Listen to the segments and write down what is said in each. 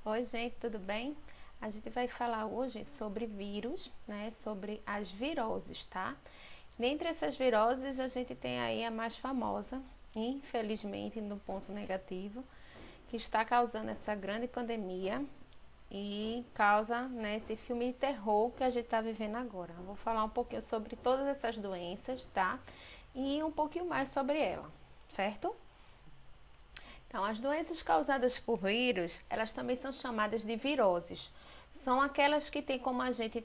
Oi, gente, tudo bem? A gente vai falar hoje sobre vírus, né? Sobre as viroses, tá? Dentre essas viroses, a gente tem aí a mais famosa, infelizmente, no ponto negativo, que está causando essa grande pandemia e causa, né, esse filme de terror que a gente está vivendo agora. Eu vou falar um pouquinho sobre todas essas doenças, tá? E um pouquinho mais sobre ela, certo? Então, as doenças causadas por vírus, elas também são chamadas de viroses. São aquelas que têm como agente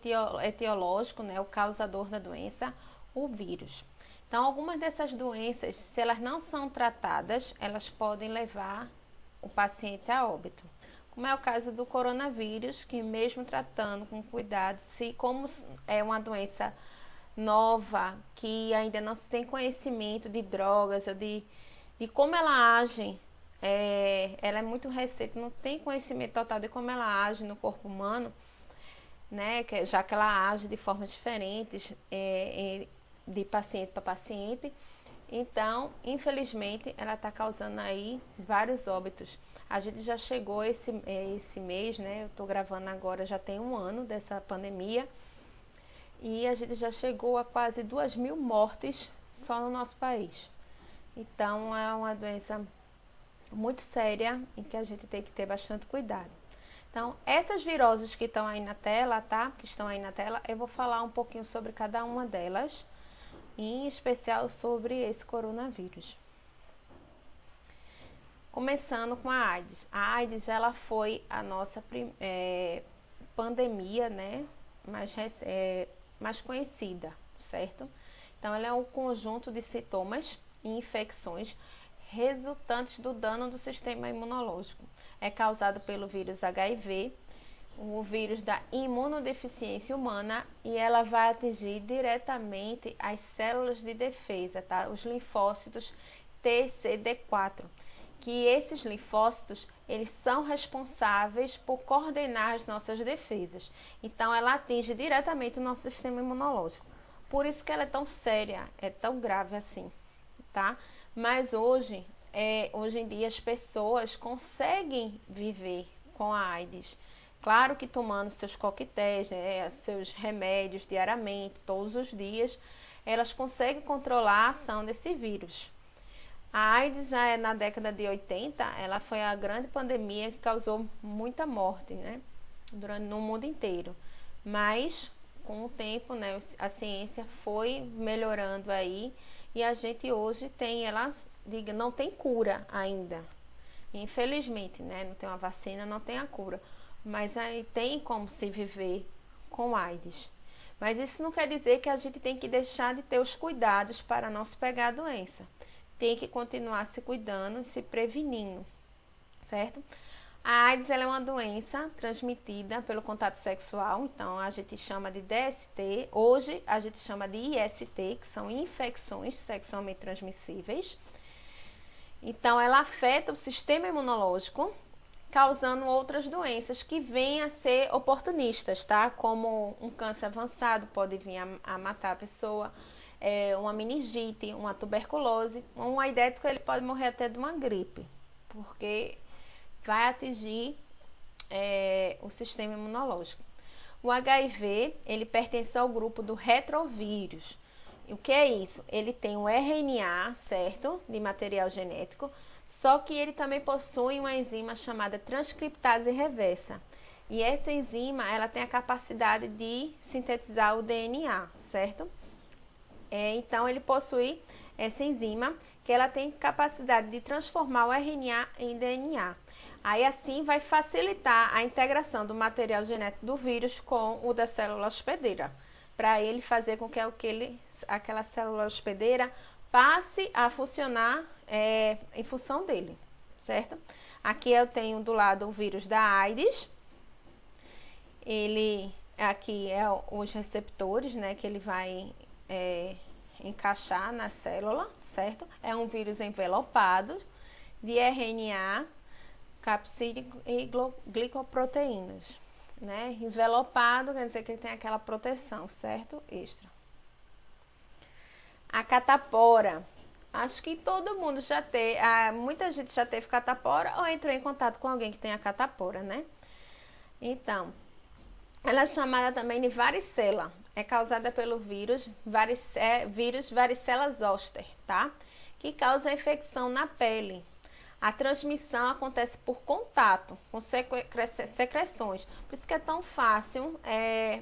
etiológico, né, o causador da doença, o vírus. Então, algumas dessas doenças, se elas não são tratadas, elas podem levar o paciente a óbito. Como é o caso do coronavírus, que mesmo tratando com cuidado, se como é uma doença nova, que ainda não se tem conhecimento de drogas ou de como ela age, ela é muito recente, não tem conhecimento total de como ela age no corpo humano, né? Já que ela age de formas diferentes de paciente para paciente. Então, infelizmente, ela está causando aí vários óbitos. A gente já chegou esse mês, né? Eu estou gravando agora, já tem um ano dessa pandemia. E a gente já chegou a quase 2.000 mortes só no nosso país. Então, é uma doença muito séria em que a gente tem que ter bastante cuidado. Então, essas viroses que estão aí na tela, tá? Que estão aí na tela, eu vou falar um pouquinho sobre cada uma delas, em especial sobre esse coronavírus. Começando com a AIDS. A AIDS, ela foi a nossa pandemia, né? Mais conhecida, certo? Então, ela é um conjunto de sintomas e infecções resultantes do dano do sistema imunológico. É causado pelo vírus HIV, o vírus da imunodeficiência humana, e ela vai atingir diretamente as células de defesa, tá? Os linfócitos TCD4, que esses linfócitos, eles são responsáveis por coordenar as nossas defesas. Então, ela atinge diretamente o nosso sistema imunológico. Por isso que ela é tão séria, é tão grave assim, tá? Mas hoje em dia as pessoas conseguem viver com a AIDS. Claro que tomando seus coquetéis, né, seus remédios diariamente, todos os dias, elas conseguem controlar a ação desse vírus. A AIDS, na década de 80, ela foi a grande pandemia que causou muita morte, né, no mundo inteiro. Mas, com o tempo, né, a ciência foi melhorando aí, e a gente hoje tem ela, não tem cura ainda. Infelizmente, né? Não tem uma vacina, não tem a cura. Mas aí tem como se viver com AIDS. Mas isso não quer dizer que a gente tem que deixar de ter os cuidados para não se pegar a doença. Tem que continuar se cuidando e se prevenindo, certo? A AIDS, ela é uma doença transmitida pelo contato sexual, então a gente chama de DST, hoje a gente chama de IST, que são infecções sexualmente transmissíveis. Então, ela afeta o sistema imunológico, causando outras doenças que vêm a ser oportunistas, tá? Como um câncer avançado pode vir a matar a pessoa, uma meningite, uma tuberculose, um aidético, ele pode morrer até de uma gripe, porque vai atingir o sistema imunológico. O HIV, ele pertence ao grupo do retrovírus. O que é isso? Ele tem um RNA, certo? De material genético, só que ele também possui uma enzima chamada transcriptase reversa. E essa enzima, ela tem a capacidade de sintetizar o DNA, certo? Então, ele possui essa enzima, que ela tem capacidade de transformar o RNA em DNA. Aí, assim, vai facilitar a integração do material genético do vírus com o da célula hospedeira, para ele fazer com que aquela célula hospedeira passe a funcionar em função dele, certo? Aqui eu tenho do lado o vírus da AIDS. Aqui é os receptores, né, que ele vai encaixar na célula, certo? É um vírus envelopado de RNA, capsídico e glicoproteínas, né? Envelopado quer dizer que ele tem aquela proteção, certo? Extra. A catapora. Acho que todo mundo já teve, muita gente já teve catapora ou entrou em contato com alguém que tenha catapora, né? Então, ela é chamada também de varicela. É causada pelo vírus varicela zoster, tá? Que causa infecção na pele. A transmissão acontece por contato com secreções. Por isso que é tão fácil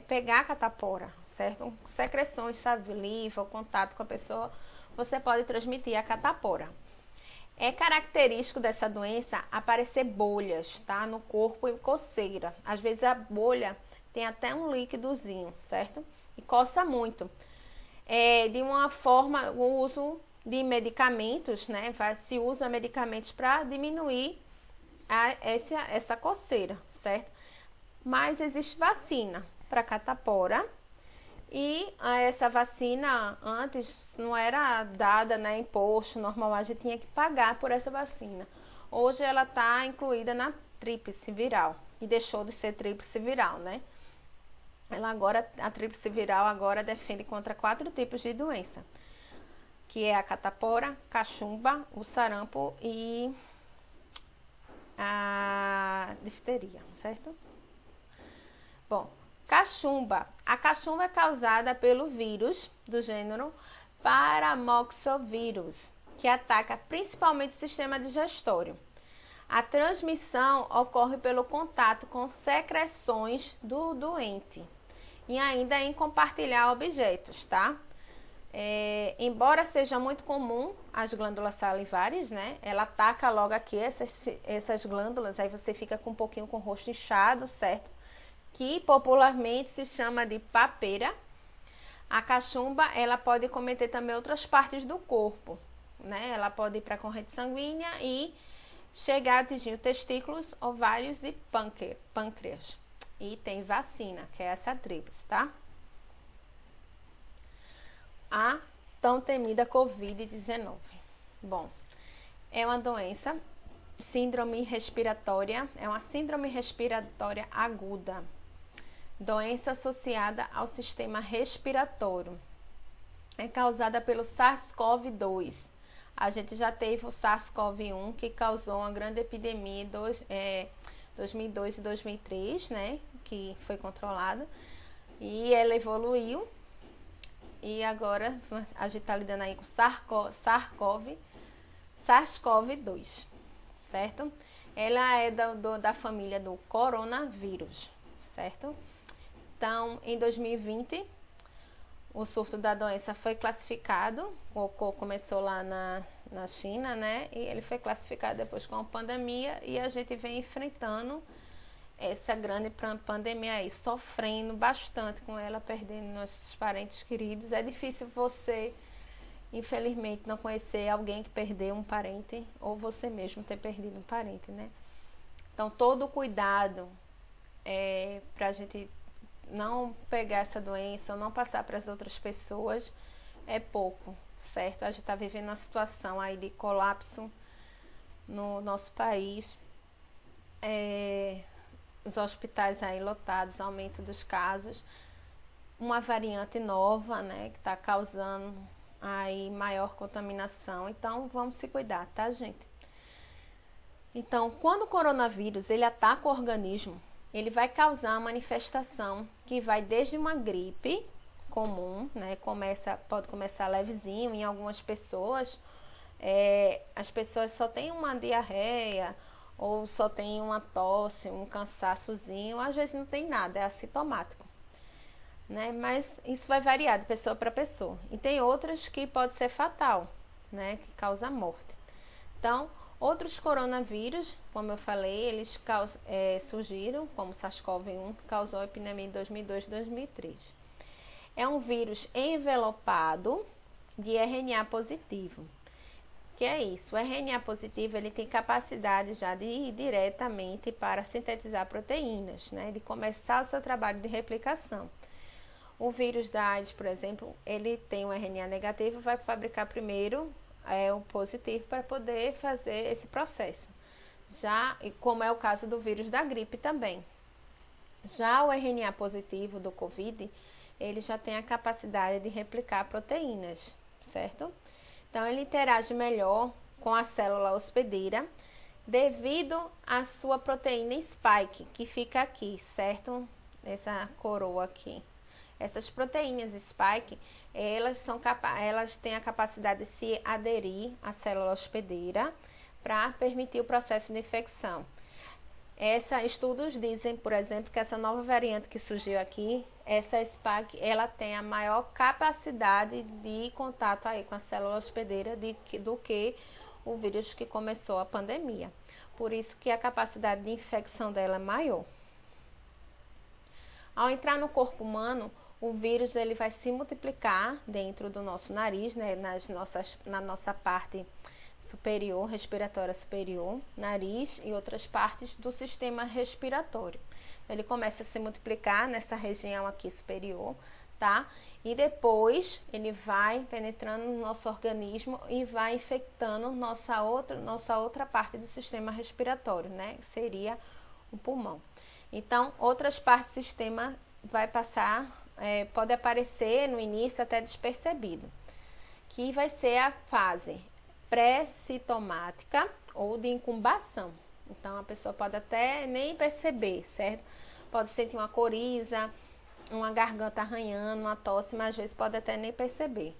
pegar a catapora, certo? Secreções, saliva, o contato com a pessoa, você pode transmitir a catapora. É característico dessa doença aparecer bolhas, tá? No corpo e coceira. Às vezes a bolha tem até um líquidozinho, certo? E coça muito. De uma forma, o uso de medicamentos, né? Se usa medicamentos para diminuir essa coceira, certo? Mas existe vacina para catapora e essa vacina antes não era dada, né, imposto normal, a gente tinha que pagar por essa vacina. Hoje ela está incluída na tríplice viral e deixou de ser tríplice viral, né? A tríplice viral agora defende contra 4 tipos de doença, que é a catapora, cachumba, o sarampo e a difteria, certo? Bom, cachumba. A cachumba é causada pelo vírus do gênero Paramoxovírus, que ataca principalmente o sistema digestório. A transmissão ocorre pelo contato com secreções do doente e ainda em compartilhar objetos, tá? Embora seja muito comum as glândulas salivares, né? Ela ataca logo aqui essas glândulas, aí você fica com um pouquinho com o rosto inchado, certo? Que popularmente se chama de papeira. A cachumba, ela pode cometer também outras partes do corpo, né? Ela pode ir para a corrente sanguínea e chegar a atingir testículos, ovários e pâncreas. E tem vacina, que é essa tríplice, tá? A tão temida Covid-19. Bom, é uma doença, síndrome respiratória, é uma síndrome respiratória aguda, doença associada ao sistema respiratório. É causada pelo SARS-CoV-2. A gente já teve o SARS-CoV-1, que causou uma grande epidemia em 2002 e 2003, né? Que foi controlada. E ela evoluiu. E agora a gente está lidando aí com SARS-CoV-2, certo? Ela é da família do coronavírus, certo? Então, em 2020, o surto da doença foi classificado, começou lá na China, né? E ele foi classificado depois com a pandemia e a gente vem enfrentando essa grande pandemia aí, sofrendo bastante com ela, perdendo nossos parentes queridos. É difícil você, infelizmente, não conhecer alguém que perdeu um parente ou você mesmo ter perdido um parente, né? Então, todo o cuidado para a gente não pegar essa doença ou não passar para as outras pessoas é pouco, certo? A gente está vivendo uma situação aí de colapso no nosso país. Os hospitais aí lotados, aumento dos casos, uma variante nova, né, que está causando aí maior contaminação. Então, vamos se cuidar, tá, gente? Então, quando o coronavírus ele ataca o organismo, ele vai causar uma manifestação que vai desde uma gripe comum, né, pode começar levezinho em algumas pessoas. As pessoas só têm uma diarreia ou só tem uma tosse, um cansaçozinho, às vezes não tem nada, é assintomático, né? Mas isso vai variar de pessoa para pessoa. E tem outras que pode ser fatal, né? Que causa morte. Então, outros coronavírus, como eu falei, eles surgiram, como o SARS-CoV-1, que causou a epidemia em 2002 e 2003. É um vírus envelopado de RNA positivo. Que é isso? O RNA positivo ele tem capacidade já de ir diretamente para sintetizar proteínas, né? De começar o seu trabalho de replicação. O vírus da AIDS, por exemplo, ele tem um RNA negativo, vai fabricar primeiro o positivo para poder fazer esse processo. E como é o caso do vírus da gripe também. Já o RNA positivo do COVID, ele já tem a capacidade de replicar proteínas, certo? Então, ele interage melhor com a célula hospedeira devido à sua proteína spike, que fica aqui, certo? Essa coroa aqui. Essas proteínas spike, elas têm a capacidade de se aderir à célula hospedeira para permitir o processo de infecção. Estudos dizem, por exemplo, que essa nova variante que surgiu aqui, essa spike, ela tem a maior capacidade de contato aí com a célula hospedeira do que o vírus que começou a pandemia. Por isso que a capacidade de infecção dela é maior. Ao entrar no corpo humano, o vírus ele vai se multiplicar dentro do nosso nariz, né, na nossa parte superior, respiratória superior, nariz e outras partes do sistema respiratório. Ele começa a se multiplicar nessa região aqui superior, tá? E depois ele vai penetrando no nosso organismo e vai infectando nossa outra parte do sistema respiratório, né? Que seria o pulmão. Então, outras partes do sistema vai passar, pode aparecer no início até despercebido, que vai ser a fase pré-sintomática ou de incubação. Então, a pessoa pode até nem perceber, certo? Pode sentir uma coriza, uma garganta arranhando, uma tosse, mas às vezes pode até nem perceber.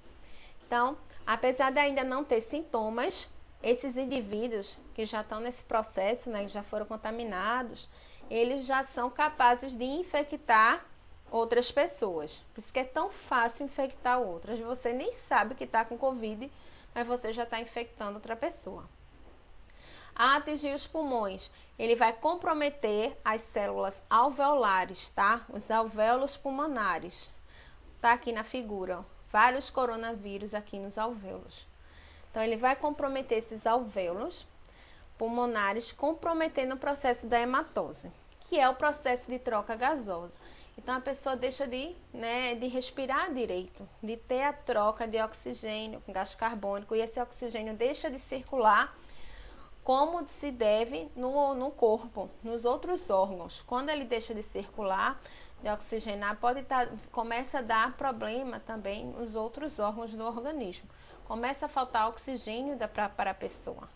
Então, apesar de ainda não ter sintomas, esses indivíduos que já estão nesse processo, né, que já foram contaminados, eles já são capazes de infectar outras pessoas. Por isso que é tão fácil infectar outras. Você nem sabe que está com Covid, mas você já está infectando outra pessoa. A atingir os pulmões, ele vai comprometer as células alveolares, tá? Os alvéolos pulmonares. Tá aqui na figura, ó, vários coronavírus aqui nos alvéolos. Então, ele vai comprometer esses alvéolos pulmonares, comprometendo o processo da hematose, que é o processo de troca gasosa. Então, a pessoa deixa de respirar direito, de ter a troca de oxigênio com gás carbônico, e esse oxigênio deixa de circular como se deve no corpo, nos outros órgãos. Quando ele deixa de circular, de oxigenar, começa a dar problema também nos outros órgãos do organismo. Começa a faltar oxigênio para a pessoa.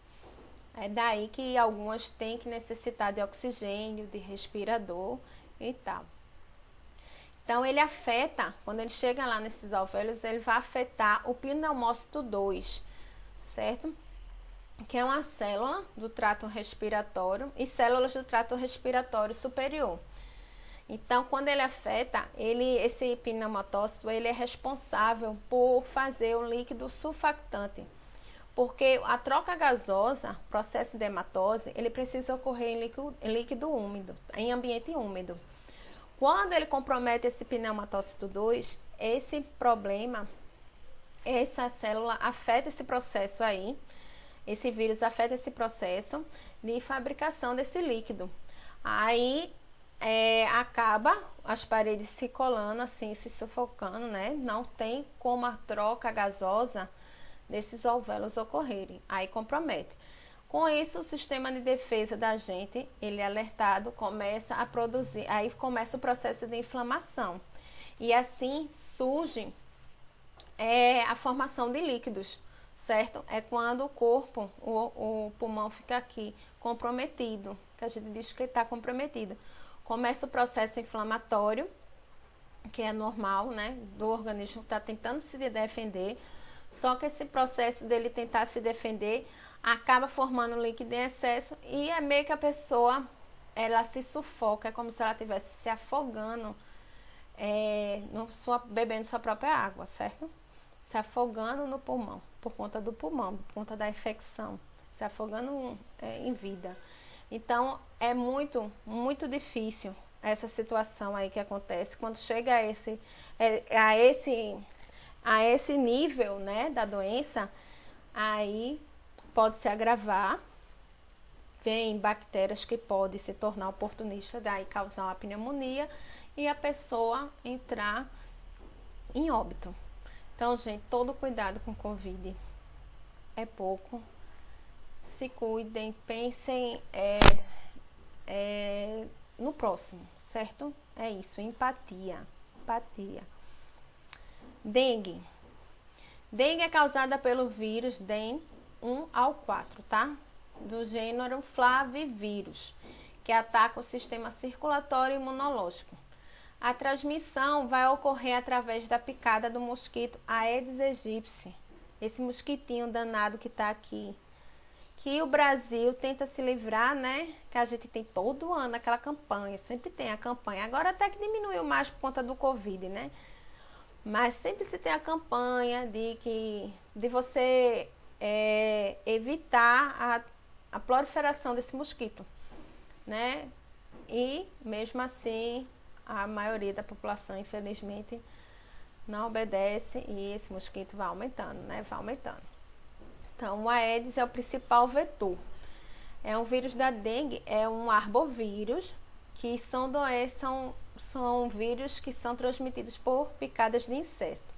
É daí que algumas têm que necessitar de oxigênio, de respirador e tal. Então, ele afeta, quando ele chega lá nesses alvéolos, ele vai afetar o pneumócito 2, certo? Que é uma célula do trato respiratório e células do trato respiratório superior. Então, quando ele afeta, esse pneumotócito, ele é responsável por fazer o líquido surfactante. Porque a troca gasosa, o processo de hematose, ele precisa ocorrer em líquido úmido, em ambiente úmido. Quando ele compromete esse pneumotócito 2, esse problema, essa célula afeta esse processo aí, esse vírus afeta esse processo de fabricação desse líquido. Aí acaba as paredes se colando, assim, se sufocando, né? Não tem como a troca gasosa desses alvéolos ocorrerem. Aí compromete. Com isso, o sistema de defesa da gente, ele é alertado, começa a produzir, aí começa o processo de inflamação. E assim surge a formação de líquidos, certo? É quando o corpo, o pulmão fica aqui comprometido, que a gente diz que está comprometido. Começa o processo inflamatório, que é normal, né? Do organismo que está tentando se defender, só que esse processo dele tentar se defender acaba formando líquido em excesso e é meio que a pessoa, ela se sufoca, é como se ela estivesse se afogando, bebendo sua própria água, certo? Se afogando no pulmão, por conta do pulmão, por conta da infecção, se afogando em vida. Então, é muito, muito difícil essa situação aí que acontece quando chega a esse nível, né, da doença. Aí pode se agravar, vem bactérias que podem se tornar oportunistas, daí causar uma pneumonia e a pessoa entrar em óbito. Então, gente, todo cuidado com Covid é pouco. Se cuidem, pensem no próximo, certo? É isso, empatia. Dengue. Dengue é causada pelo vírus DEN 1 ao 4, tá? Do gênero Flavivírus, que ataca o sistema circulatório e imunológico. A transmissão vai ocorrer através da picada do mosquito Aedes aegypti, esse mosquitinho danado que está aqui, que o Brasil tenta se livrar, né? Que a gente tem todo ano aquela campanha, sempre tem a campanha. Agora até que diminuiu mais por conta do Covid, né? Mas sempre se tem a campanha de você evitar a proliferação desse mosquito, né? E mesmo assim, a maioria da população, infelizmente, não obedece e esse mosquito vai aumentando, né? Vai aumentando. Então, o Aedes é o principal vetor. É um vírus da dengue, é um arbovírus, que são vírus que são transmitidos por picadas de inseto,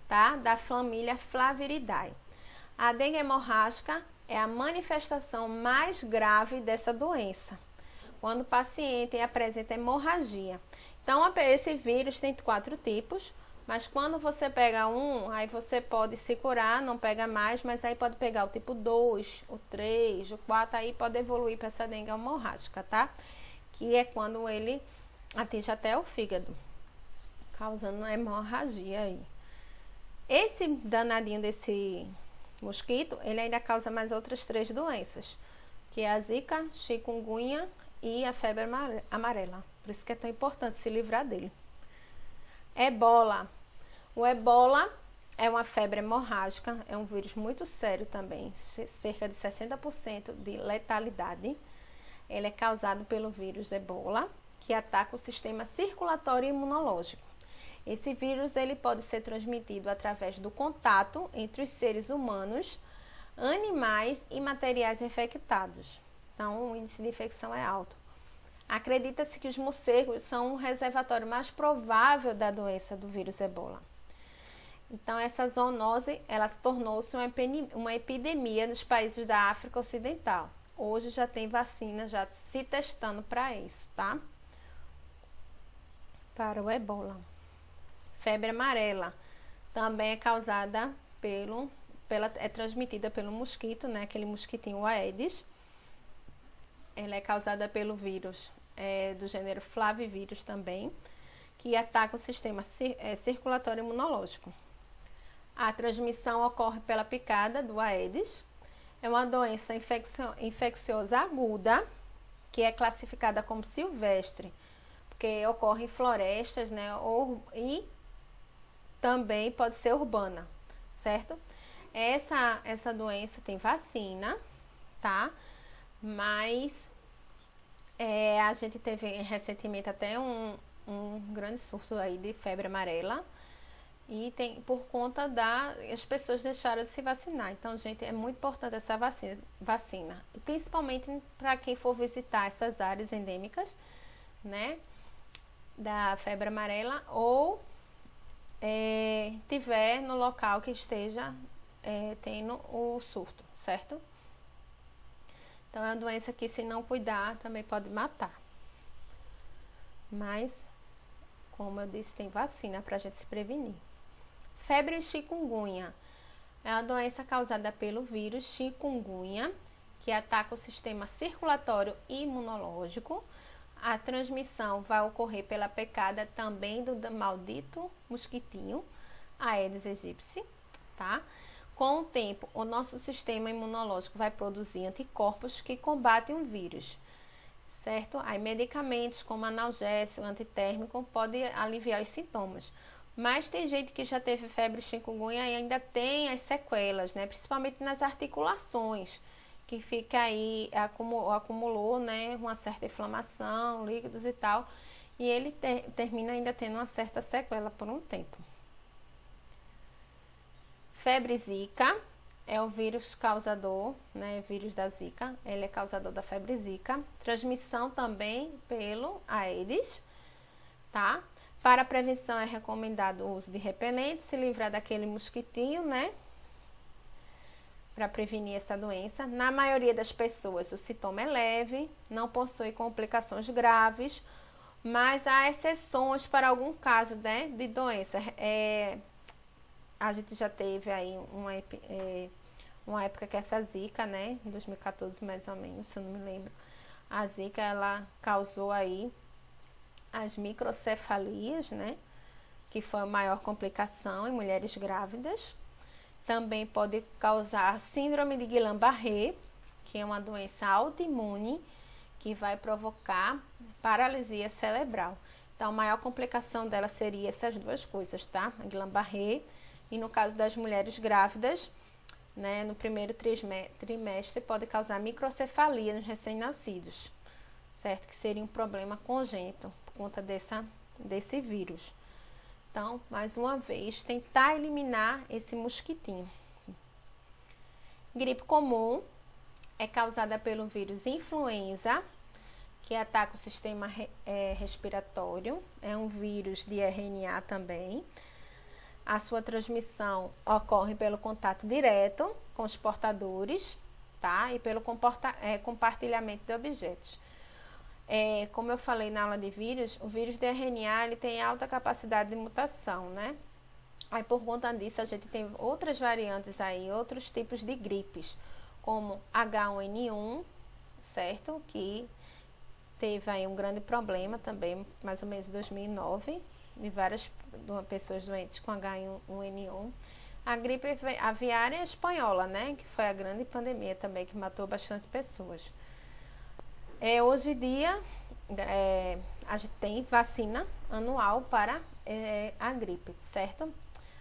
tá? Da família Flaviridae. A dengue hemorrágica é a manifestação mais grave dessa doença, quando o paciente apresenta hemorragia. Então, esse vírus tem 4 tipos, mas quando você pega um, aí você pode se curar, não pega mais, mas aí pode pegar o tipo 2, o 3, o 4, aí pode evoluir para essa dengue hemorrágica, tá? Que é quando ele atinge até o fígado, causando uma hemorragia aí. Esse danadinho desse mosquito, ele ainda causa mais outras 3 doenças, que é a zika, chikungunya e a febre amarela. Por isso que é tão importante se livrar dele. Ebola. O ebola é uma febre hemorrágica, é um vírus muito sério também, cerca de 60% de letalidade. Ele é causado pelo vírus ebola, que ataca o sistema circulatório e imunológico. Esse vírus ele pode ser transmitido através do contato entre os seres humanos, animais e materiais infectados. Então, o índice de infecção é alto. Acredita-se que os morcegos são o reservatório mais provável da doença do vírus ebola. Então, essa zoonose, ela tornou-se uma epidemia nos países da África Ocidental. Hoje já tem vacina já se testando para isso, tá? Para o ebola. Febre amarela também é causada é transmitida pelo mosquito, né? Aquele mosquitinho Aedes. Ela é causada pelo vírus do gênero Flavivírus também, que ataca o sistema circulatório imunológico. A transmissão ocorre pela picada do Aedes. É uma doença infecciosa aguda, que é classificada como silvestre, porque ocorre em florestas, né? E também pode ser urbana, certo? Essa doença tem vacina, tá? Mas a gente teve recentemente até um grande surto aí de febre amarela. E tem por conta as pessoas deixaram de se vacinar. Então, gente, é muito importante essa vacina. E principalmente para quem for visitar essas áreas endêmicas, né? Da febre amarela ou tiver no local que esteja tendo o surto, certo? Então, é uma doença que, se não cuidar, também pode matar. Mas, como eu disse, tem vacina para a gente se prevenir. Febre chikungunya é uma doença causada pelo vírus chikungunya, que ataca o sistema circulatório e imunológico. A transmissão vai ocorrer pela picada também do maldito mosquitinho Aedes aegypti, tá? Com o tempo, o nosso sistema imunológico vai produzir anticorpos que combatem o vírus, certo? Aí, medicamentos como analgésico, antitérmico, podem aliviar os sintomas. Mas tem gente que já teve febre chikungunya e ainda tem as sequelas, né? Principalmente nas articulações, que fica aí, acumulou, né? Uma certa inflamação, líquidos e tal. E ele termina ainda tendo uma certa sequela por um tempo. Febre zika é o vírus causador, né? Vírus da zika. Ele é causador da febre zika. Transmissão também pelo Aedes, tá? Para a prevenção é recomendado o uso de repelente, se livrar daquele mosquitinho, né? Para prevenir essa doença. Na maioria das pessoas, o sintoma é leve, não possui complicações graves, mas há exceções para algum caso, né, de doença a gente já teve aí uma época que essa zika, né, em 2014 mais ou menos, se eu não me lembro, a zika ela causou aí as microcefalias, né, que foi a maior complicação em mulheres grávidas. Também pode causar síndrome de Guillain-Barré, que é uma doença autoimune que vai provocar paralisia cerebral. Então, a maior complicação dela seria essas duas coisas, tá? A Guillain-Barré e no caso das mulheres grávidas, né, no primeiro trimestre pode causar microcefalia nos recém-nascidos, certo? Que seria um problema congênito por conta desse vírus. Então, mais uma vez, tentar eliminar esse mosquitinho. Gripe comum é causada pelo vírus influenza, que ataca o sistema respiratório. É um vírus de RNA também. A sua transmissão ocorre pelo contato direto com os portadores, tá? E pelo compartilhamento de objetos. Como eu falei na aula de vírus, o vírus de RNA ele tem alta capacidade de mutação, né? Aí por conta disso a gente tem outras variantes aí, outros tipos de gripes, como H1N1, certo? Que teve aí um grande problema também, mais ou menos em 2009, de várias pessoas doentes com H1N1. A gripe aviária espanhola, né? Que foi a grande pandemia também, que matou bastante pessoas. Hoje em dia, a gente tem vacina anual para a gripe, certo?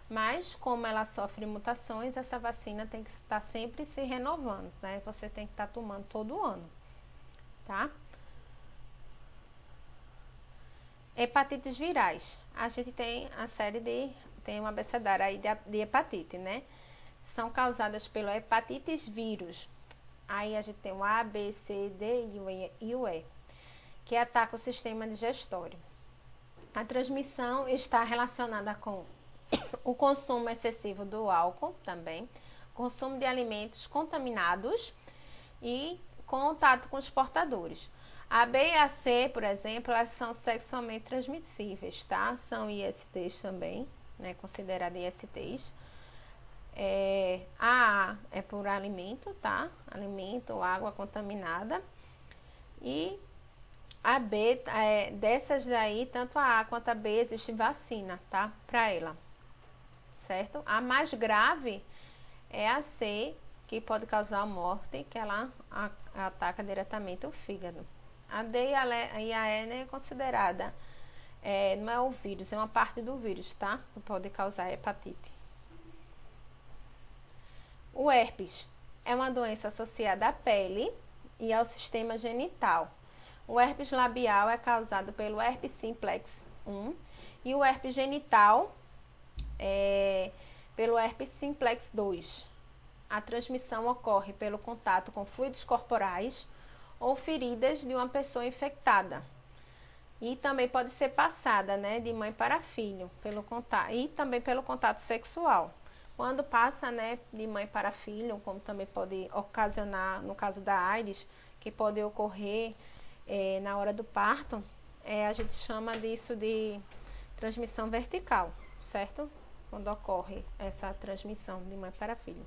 Mas, como ela sofre mutações, essa vacina tem que estar sempre se renovando, né? Você tem que estar tomando todo ano, tá? Hepatites virais. A gente tem tem uma abecedário aí de hepatite, né? São causadas pela hepatites vírus. Aí a gente tem o A, B, C, D e o E, que ataca o sistema digestório. A transmissão está relacionada com o consumo excessivo do álcool também, consumo de alimentos contaminados e contato com os portadores. A B e a C, por exemplo, elas são sexualmente transmissíveis, tá? São ISTs também, né? Consideradas ISTs. A é por alimento, tá? Alimento, água contaminada. E a B, dessas daí, tanto a A quanto a B, existe vacina, tá? Pra ela, certo? A mais grave é a C, que pode causar morte, que ela ataca diretamente o fígado. A D e a E é considerada, não é o vírus, é uma parte do vírus, tá? Que pode causar hepatite. O herpes é uma doença associada à pele e ao sistema genital. O herpes labial é causado pelo herpes simplex 1 e o herpes genital pelo herpes simplex 2. A transmissão ocorre pelo contato com fluidos corporais ou feridas de uma pessoa infectada. E também pode ser passada, né, de mãe para filho, e também pelo contato sexual. Quando passa, né, de mãe para filho, como também pode ocasionar, no caso da AIDS, que pode ocorrer na hora do parto, a gente chama disso de transmissão vertical, certo? Quando ocorre essa transmissão de mãe para filho.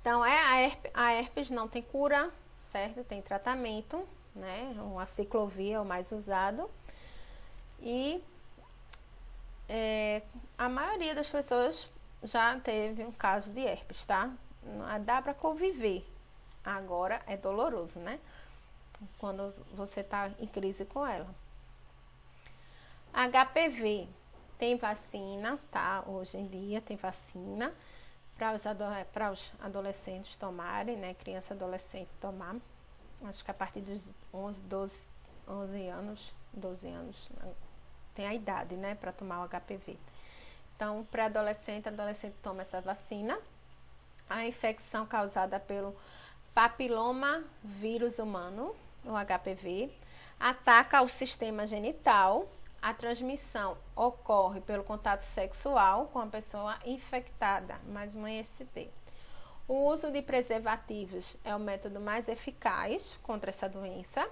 Então, a herpes não tem cura, certo? Tem tratamento, né? A ciclovia é o mais usado. E a maioria das pessoas já teve um caso de herpes, tá? Dá para conviver. Agora é doloroso, né? Quando você está em crise com ela. HPV tem vacina, tá? Hoje em dia tem vacina para os adolescentes tomarem, né? Criança e adolescente tomar. Acho que a partir dos 12 anos tem a idade, né? Para tomar o HPV. Então, para adolescente toma essa vacina. A infecção causada pelo papiloma vírus humano, o HPV, ataca o sistema genital. A transmissão ocorre pelo contato sexual com a pessoa infectada, mais uma IST. O uso de preservativos é o método mais eficaz contra essa doença.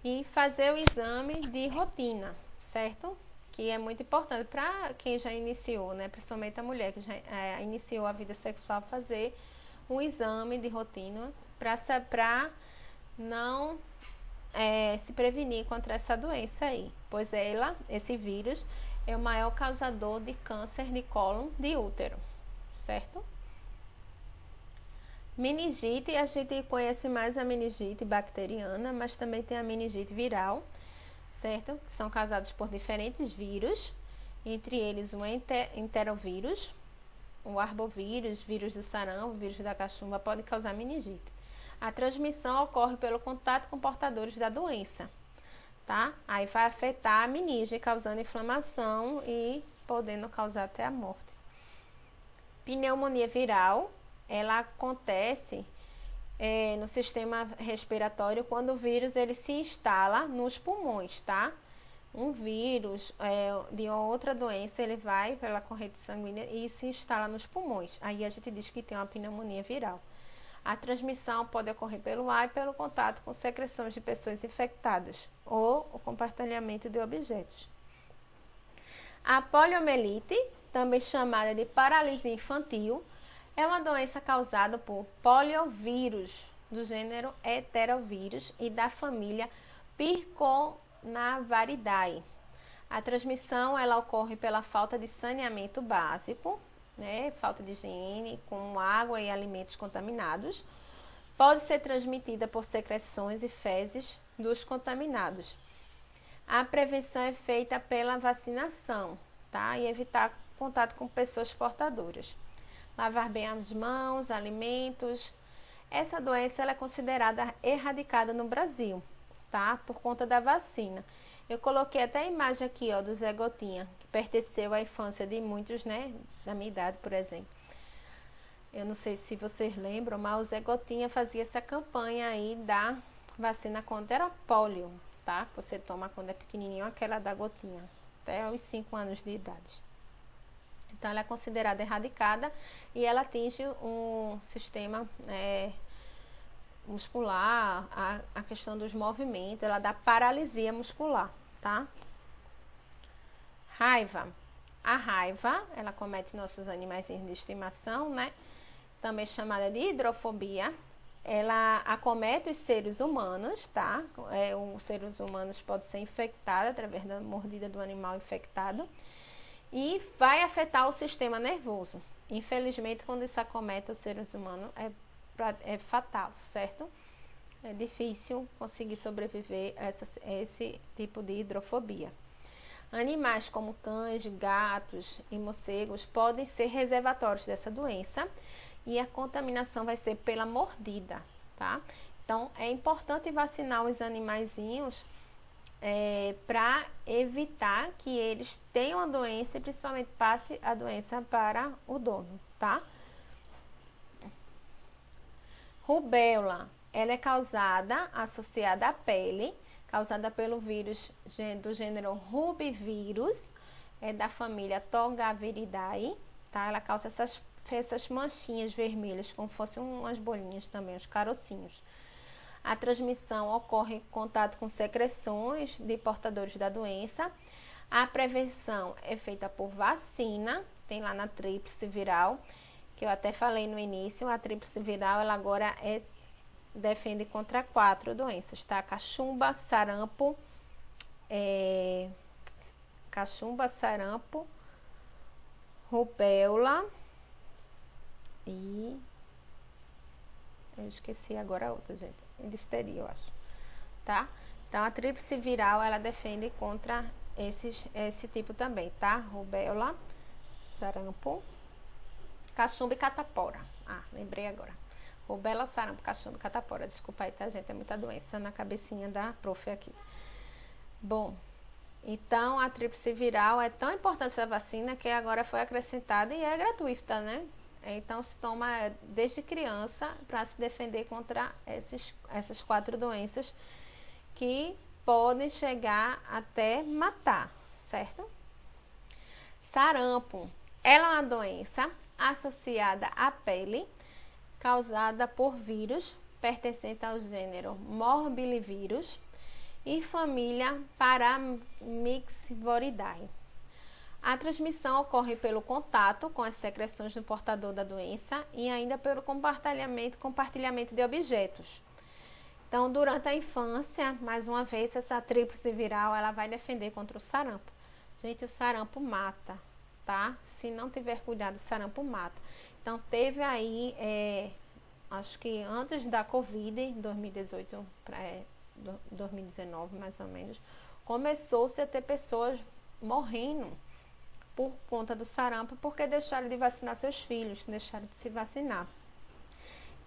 E fazer o exame de rotina, certo? que é muito importante para quem já iniciou, né? Principalmente a mulher que já iniciou a vida sexual, fazer um exame de rotina para não se prevenir contra essa doença aí, pois esse vírus, é o maior causador de câncer de cólon de útero, certo? Meningite, a gente conhece mais a meningite bacteriana, mas também tem a meningite viral, certo? Que são causados por diferentes vírus, entre eles o enterovírus, o arbovírus, vírus do sarampo, vírus da cachumba, pode causar meningite. A transmissão ocorre pelo contato com portadores da doença, tá? Aí vai afetar a meninge, causando inflamação e podendo causar até a morte. Pneumonia viral, ela acontece no sistema respiratório quando o vírus ele se instala nos pulmões, tá? Um vírus de outra doença, ele vai pela corrente sanguínea e se instala nos pulmões. Aí a gente diz que tem uma pneumonia viral. A transmissão pode ocorrer pelo ar e pelo contato com secreções de pessoas infectadas ou o compartilhamento de objetos. A poliomielite, também chamada de paralisia infantil, é uma doença causada por poliovírus do gênero Enterovírus e da família Picornaviridae. A transmissão ela ocorre pela falta de saneamento básico, né, falta de higiene, com água e alimentos contaminados. Pode ser transmitida por secreções e fezes dos contaminados. A prevenção é feita pela vacinação, tá? E evitar contato com pessoas portadoras. Lavar bem as mãos, alimentos. Essa doença ela é considerada erradicada no Brasil, tá? Por conta da vacina. Eu coloquei até a imagem aqui, ó, do Zé Gotinha, que pertenceu à infância de muitos, né? Da minha idade, por exemplo. Eu não sei se vocês lembram, mas o Zé Gotinha fazia essa campanha aí da vacina contra a polio, tá? Você toma quando é pequenininho, aquela da gotinha, até aos 5 anos de idade. Então, ela é considerada erradicada e ela atinge um sistema muscular, a questão dos movimentos, ela dá paralisia muscular, tá? Raiva. A raiva, ela comete nossos animais de estimação, né? Também chamada de hidrofobia. Ela acomete os seres humanos, tá? Os seres humanos podem ser infectados através da mordida do animal infectado. E vai afetar o sistema nervoso. Infelizmente, quando isso acomete os seres humanos, é fatal, certo? É difícil conseguir sobreviver a esse tipo de hidrofobia. Animais como cães, gatos e morcegos podem ser reservatórios dessa doença e a contaminação vai ser pela mordida, tá? Então, é importante vacinar os animaizinhos para evitar que eles tenham a doença e principalmente passe a doença para o dono, tá? Rubéola, ela é associada à pele, causada pelo vírus do gênero rubivírus, da família Togaviridae, tá? Ela causa essas manchinhas vermelhas, como se fossem umas bolinhas também, uns carocinhos. A transmissão ocorre em contato com secreções de portadores da doença. A prevenção é feita por vacina, tem lá na tríplice viral, que eu até falei no início. A tríplice viral, ela agora defende contra 4 doenças, tá? Cachumba, sarampo, rubéola e... eu esqueci agora a outra, gente. Difteria, eu acho, tá? Então, a tríplice viral, ela defende contra esse tipo também, tá? Rubéola, sarampo, cachumba e catapora. Lembrei agora. Rubéola, sarampo, cachumba e catapora. Desculpa aí, tá, gente? É muita doença na cabecinha da prof aqui. Bom, então, a tríplice viral é tão importante essa vacina que agora foi acrescentada e é gratuita, né? Então, se toma desde criança para se defender contra essas 4 doenças que podem chegar até matar, certo? Sarampo. Ela é uma doença associada à pele, causada por vírus pertencente ao gênero Morbillivirus e família Paramyxoviridae, A transmissão ocorre pelo contato com as secreções do portador da doença e ainda pelo compartilhamento de objetos. Então, durante a infância, mais uma vez, essa tríplice viral, ela vai defender contra o sarampo. Gente, o sarampo mata, tá? Se não tiver cuidado, o sarampo mata. Então, teve aí, acho que antes da Covid, em 2018 para 2019, mais ou menos, começou-se a ter pessoas morrendo por conta do sarampo, porque deixaram de vacinar seus filhos, deixaram de se vacinar.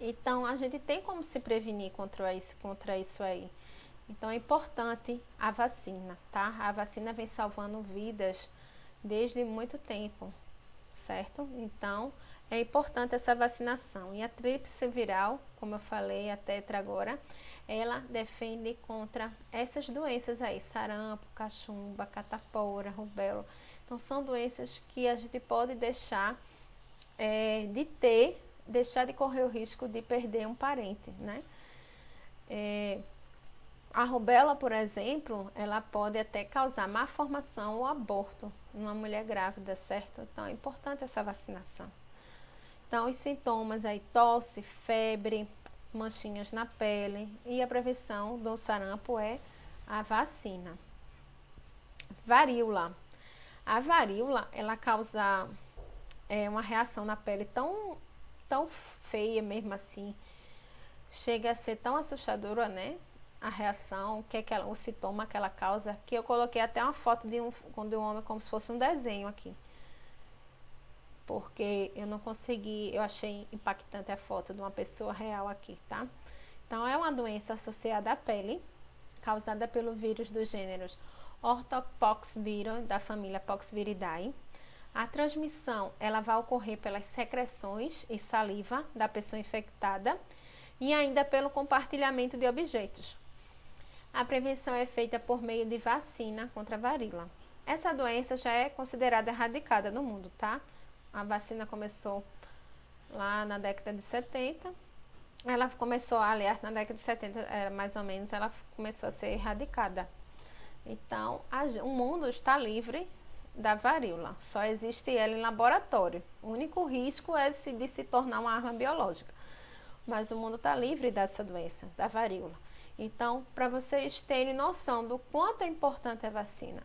Então, a gente tem como se prevenir contra isso aí. Então, é importante a vacina, tá? A vacina vem salvando vidas desde muito tempo, certo? Então, é importante essa vacinação. E a tríplice viral, como eu falei, a tetra agora, ela defende contra essas doenças aí, sarampo, cachumba, catapora, rubéola. Então, são doenças que a gente pode deixar de correr o risco de perder um parente, né? A rubéola, por exemplo, ela pode até causar má formação ou aborto numa mulher grávida, certo? Então, é importante essa vacinação. Então, os sintomas aí, tosse, febre, manchinhas na pele, e a prevenção do sarampo é a vacina. Varíola. A varíola, ela causa uma reação na pele tão feia mesmo assim, chega a ser tão assustadora, né? A reação, o sintoma que ela causa, que eu coloquei até uma foto de um homem como se fosse um desenho aqui. Porque eu não consegui, eu achei impactante a foto de uma pessoa real aqui, tá? Então, é uma doença associada à pele, causada pelo vírus dos gêneros Orthopoxvirus, da família Poxviridae. A transmissão, ela vai ocorrer pelas secreções e saliva da pessoa infectada e ainda pelo compartilhamento de objetos. A prevenção é feita por meio de vacina contra a varíola. Essa doença já é considerada erradicada no mundo, tá? A vacina começou lá na década de 70. Ela começou, aliás, na década de 70, mais ou menos, ela começou a ser erradicada. Então, o mundo está livre da varíola. Só existe ela em laboratório. O único risco é de se tornar uma arma biológica. Mas o mundo está livre dessa doença, da varíola. Então, para vocês terem noção do quanto é importante a vacina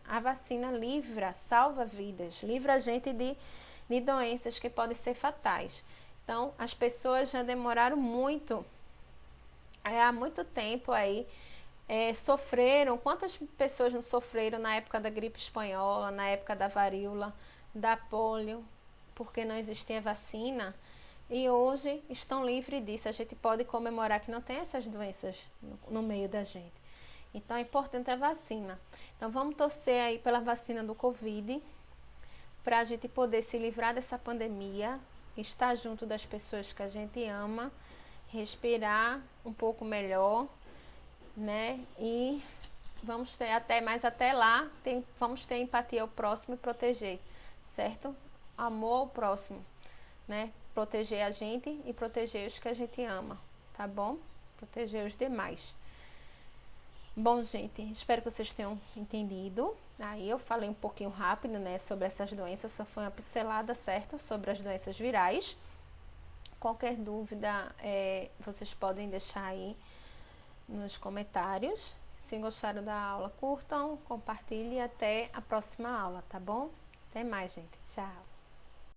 salva vidas, livra a gente de doenças que podem ser fatais. Então, as pessoas já demoraram muito, há muito tempo aí, sofreram. Quantas pessoas não sofreram na época da gripe espanhola, na época da varíola, da polio, porque não existia vacina? E hoje estão livres disso. A gente pode comemorar que não tem essas doenças no meio da gente. Então, é importante a vacina. Então, vamos torcer aí pela vacina do Covid, para a gente poder se livrar dessa pandemia, estar junto das pessoas que a gente ama, respirar um pouco melhor, né? E vamos ter até lá, vamos ter empatia ao próximo e proteger, certo? Amor ao próximo, né? Proteger a gente e proteger os que a gente ama, tá bom? Proteger os demais. Bom, gente, espero que vocês tenham entendido. Aí eu falei um pouquinho rápido, né, sobre essas doenças, só foi uma pincelada, certo? Sobre as doenças virais. Qualquer dúvida, vocês podem deixar aí nos comentários. Se gostaram da aula, curtam, compartilhem e até a próxima aula, tá bom? Até mais, gente. Tchau.